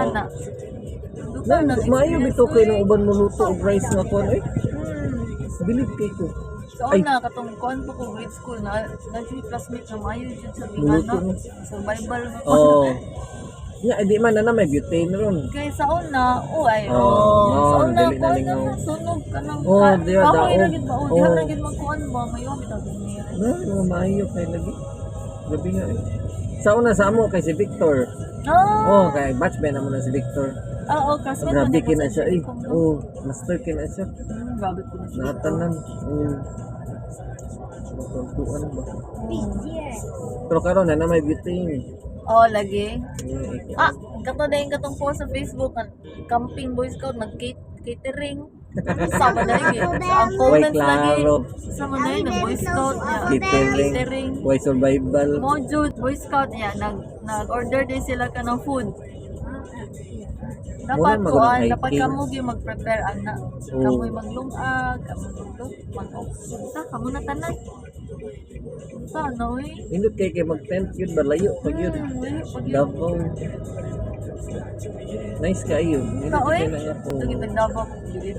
na. Duka na. Maayo bito kay nang uban mo luto og rice nga kon eh. Bilib kay ko. So Ay. na katong kuan po ko grade school na si classmate na mayo jud sa Luto bingana. no. Survival mo. Oh. Nya di man na may butane ron. Kay sa una, ay Oh, sa no, una dili na kuan lingaw. na sunog ka nang Oh, diya, kahoy daog. ra gid ba? Oh. Diha ra gid magkuan ba mayo bitaw niya. No, maayo kay lagi. Gabi nga eh. Sa una sa amo kay si Victor. Oh, Kay batchmate na mo na si Victor. oo, classmate Grabe man kina ako sa siya eh. Telecom, no? Oh, master kina siya. Grabe ko na siya. Natanan. Tuan ba? Pero karon na may butane. Oh, lagi. Yeah, Kato din katong post sa Facebook kan camping boy scout nag-catering. Sama na yun. Ang Way comments lagi. klaro. Sama na yun, boy scout niya. Catering. Way survival. Mojud, boy scout niya. Nag-order din sila ka ng food. Dapat Mura kuan, mag-hiking. dapat kamo gyud mag-prepare ana. Oo. Kamoy maglungag, kamoy mag-sa, kamo na tanan. Sa no eh. Indot kay mag-tent yun ba layo pag yun. Davao. Nice kayo. Indot Sa kay oy. na nga po. Sige tagdaba.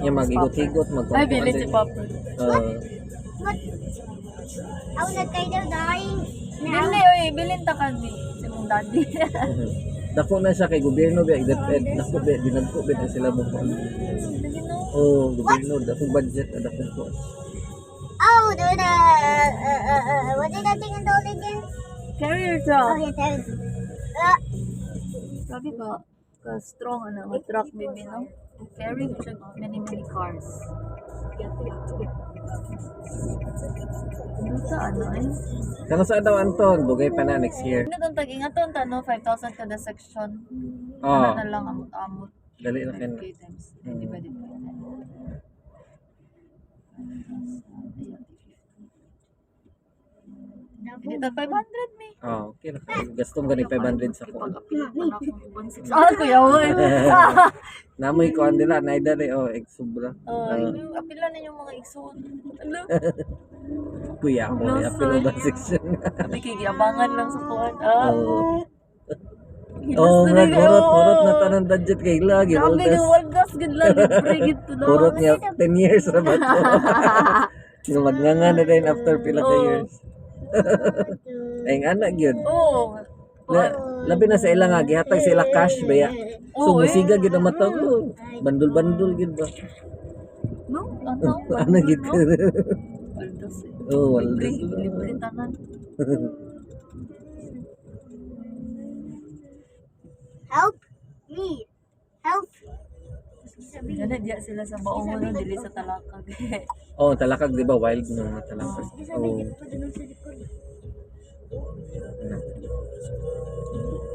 Nya magigot-higot Ay, bilis si Papa. Ako na kayo daw dying. Bili, oy, bilin ta kami. Si mong daddy. Dako na siya kay gobyerno ba ideped. Dako ba dinagko ba na sila mo. Lagi no. Oh, gobyerno dako budget na dako ko. Oh, what did I think on again? Carrier Oh, truck. yeah, thanks. Sabi ba, ka-strong ano, truck baby, no? Carry siya many cars. Ano sa ano eh? Kano sa daw Anton, bugay pa na next year. Ano itong tag-ingaton ta, no? 5,000 kada section. Oh. Ano na lang amot-amot. Dali na kin. 5K times. Divided by 10. Hindi ta 500 me. Oh, okay na. Gastong gani 500 sa ko. Pag-apila pa na akong 1,600. Ah, kuya mo eh. Namoy ko andila na dali oh, ek sobra. Yung apila na yung mga igsoon. Alam. Kuya ko, No, apilo sorry. ba section. Sabi kikiabangan lang sa kuwan. Oh. Gilas Oh, na rin, hurot na tanan budget kay lagi. Grabe yung waldas, good lang. Brigid to na. Hurot niya 10 years na ba to? Yung magnanga na rin after pila ka years. Ay nga na gyud. Oo. Labi na sa ila nga gihatag sila cash baya. So Oo, eh. musiga gyud ang matag. Bandul-bandul gyud ba. No? Ano? Ano gyud. Waldas eh. Oh, Libre, waldas. libre tanan. Help me. Help. Gana diya sila sa baong mo no, dili sa talakag. Oh, talakag di ba wild no mga talakag. Oh.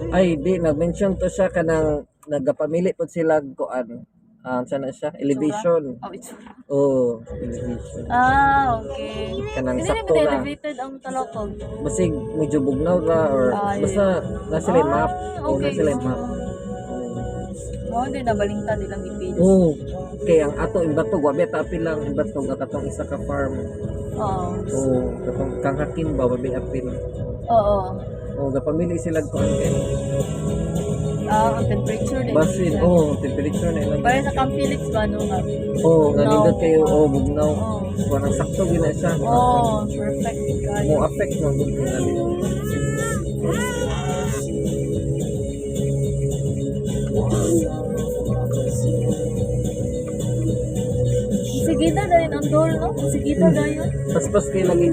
Ay, di nag-mention to siya kanang nagapamili pod sila kuan. Sana siya elevation. Oh, it's Oh, elevation. okay. Kanang Hindi sakto naman na. elevated ang talakag. Basig medyo bugnaw ra or Ay. basta nasa sila yung map. Oh, okay. nasa sila yung map. Mo din nabalingtan nilang ipili. Oh, kay ang ato imbatog wabi ta apil lang imbatog katong isa ka farm. Oo. Oh, katong kang hakin ba wabi apil. Oo. Oh, gapamili sila kuan kay Ang temperature din. basin. Oh, temperature na ilang. Para sa Camp Felix ba no nga? Oh, nga No. nindot kayo oh bugnaw. Oo. Kuan ang sakto gina siya. Oh, perfect guys. Mo affect mo gud nga. Sigita dahil ang door no? Sigita dahil. Paspas kay lagi